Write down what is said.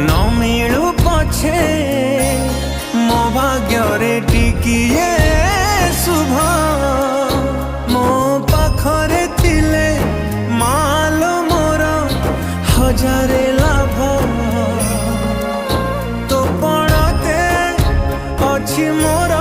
न मिलू पछे मो भाग्य टिकिए शुभ मो पाखरे थिले माल मोर हजारे लाभ तो पड़ते अच्छी मोर